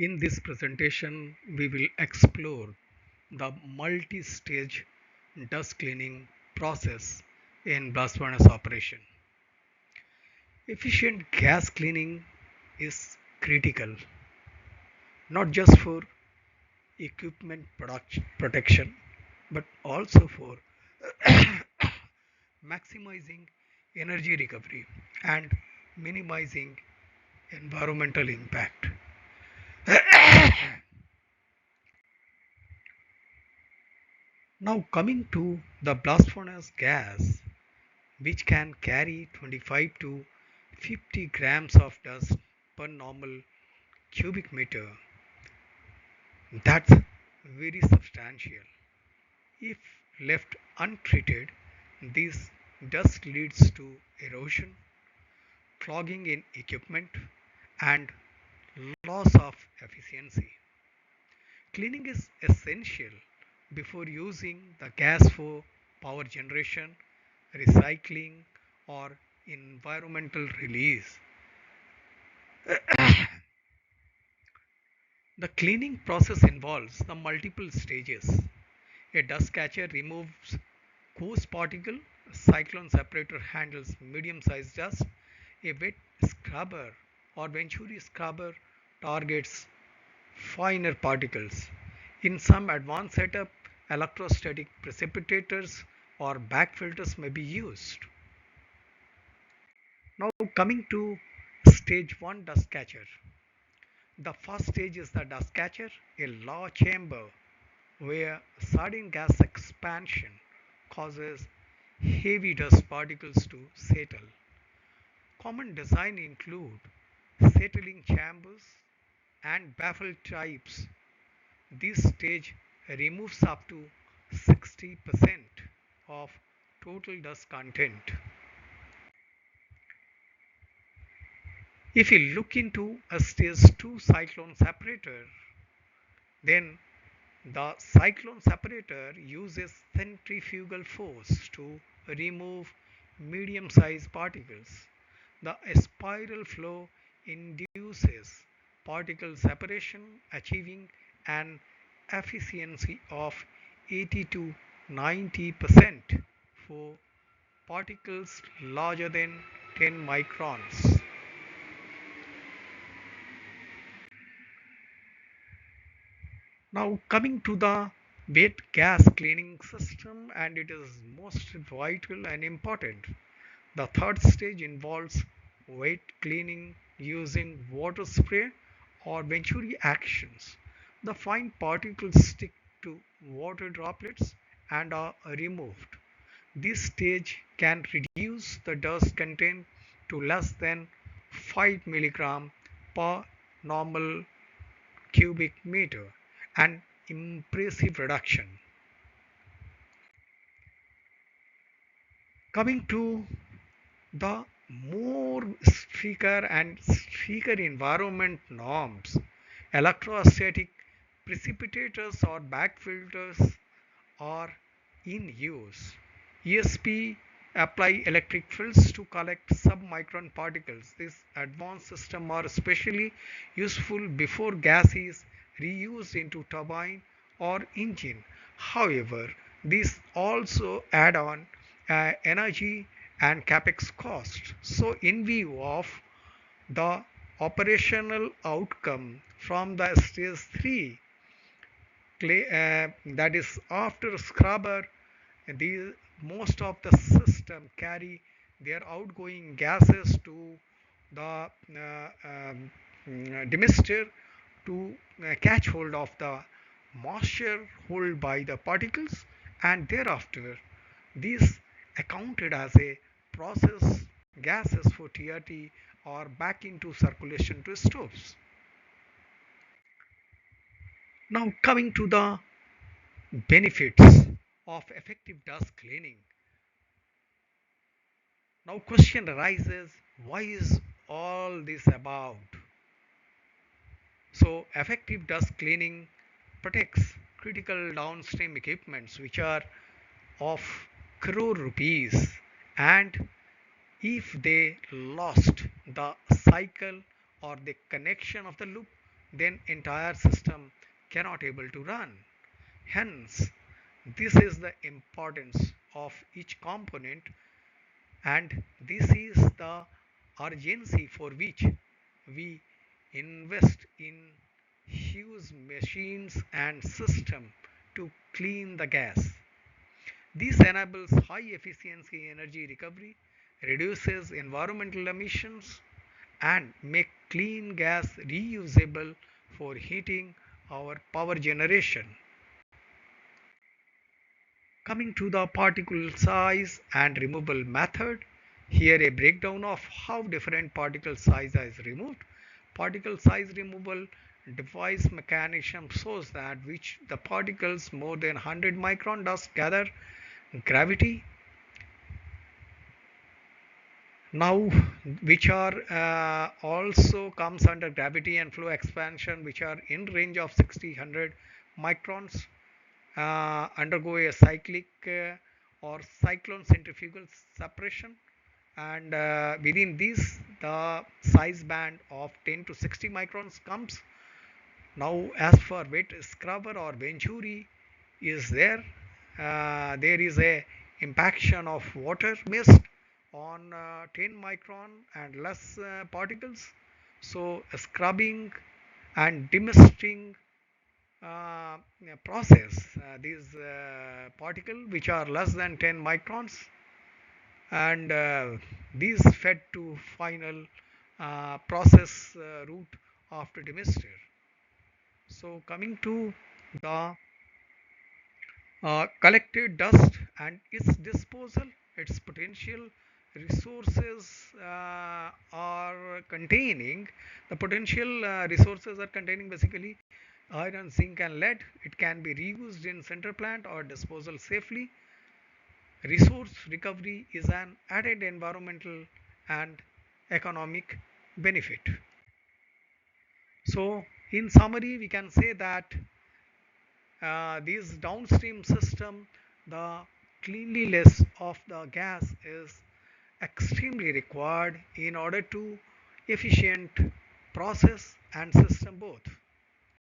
In this presentation, we will explore the multi-stage dust cleaning process in blast furnace operation. Efficient gas cleaning is critical, not just for equipment protection, but also for maximizing energy recovery and minimizing environmental impact. Now coming to the blast furnace gas, which can carry 25 to 50 grams of dust per normal cubic meter. That's very substantial. If left untreated, this dust leads to erosion, clogging in equipment, and loss of efficiency. Cleaning is essential before using the gas for power generation, recycling, or environmental release. The cleaning process involves the multiple stages. A dust catcher removes coarse particle, a cyclone separator handles medium-sized dust, a wet scrubber or venturi scrubber targets finer particles. In some advanced setup, electrostatic precipitators or back filters may be used. Now coming to stage 1 dust catcher. The first stage is the dust catcher, a large chamber where sudden gas expansion causes heavy dust particles to settle. Common design include settling chambers and baffle types. This stage removes up to 60% of total dust content. If you look into a stage 2 cyclone separator, then the cyclone separator uses centrifugal force to remove medium-sized particles. The spiral flow induces particle separation, achieving an efficiency of 80 to 90% for particles larger than 10 microns. Now coming to the wet gas cleaning system, and it is most vital and important. The third stage involves wet cleaning using water spray or venturi actions. The fine particles stick to water droplets and are removed. This stage can reduce the dust content to less than 5 milligram per normal cubic meter, an impressive reduction. Coming to the more stricter environment norms, electrostatic precipitators or back filters are in use. ESP apply electric fields to collect submicron particles. This advanced system are especially useful before gas is reused into turbine or engine. However, these also add on energy and capex cost. So, in view of the operational outcome from the stage 3, that is after scrubber, the most of the system carry their outgoing gases to the demister to catch hold of the moisture held by the particles, and thereafter these accounted as a process gases for TRT or back into circulation to stoves. Now coming to the benefits of effective dust cleaning. Now question arises, why is all this about? So effective dust cleaning protects critical downstream equipments which are of crore rupees, and if they lost the cycle or the connection of the loop, then entire system cannot able to run. Hence, this is the importance of each component, and this is the urgency for which we invest in huge machines and system to clean the gas. This enables high efficiency energy recovery, reduces environmental emissions, and make clean gas reusable for heating or power generation. Coming to the particle size and removal method, here a breakdown of how different particle size is removed. Particle size removal device mechanism shows that which the particles more than 100 micron dust gather gravity now, which are also comes under gravity and flow expansion, which are in range of 60 100 microns, undergo a cyclic or cyclone centrifugal separation, and within this the size band of 10 to 60 microns comes. Now, as for wet scrubber or venturi is there, there is a impaction of water mist on 10 micron and less particles. So scrubbing and demisting process these particle which are less than 10 microns, and these fed to final process route after demister. So coming to the collected dust and its disposal, its potential resources are containing the potential resources are containing basically iron, zinc, and lead. It can be reused in center plant or disposal safely. Resource recovery is an added environmental and economic benefit. So, in summary, we can say that this downstream system, the cleanliness of the gas is extremely required in order to efficient process and system both.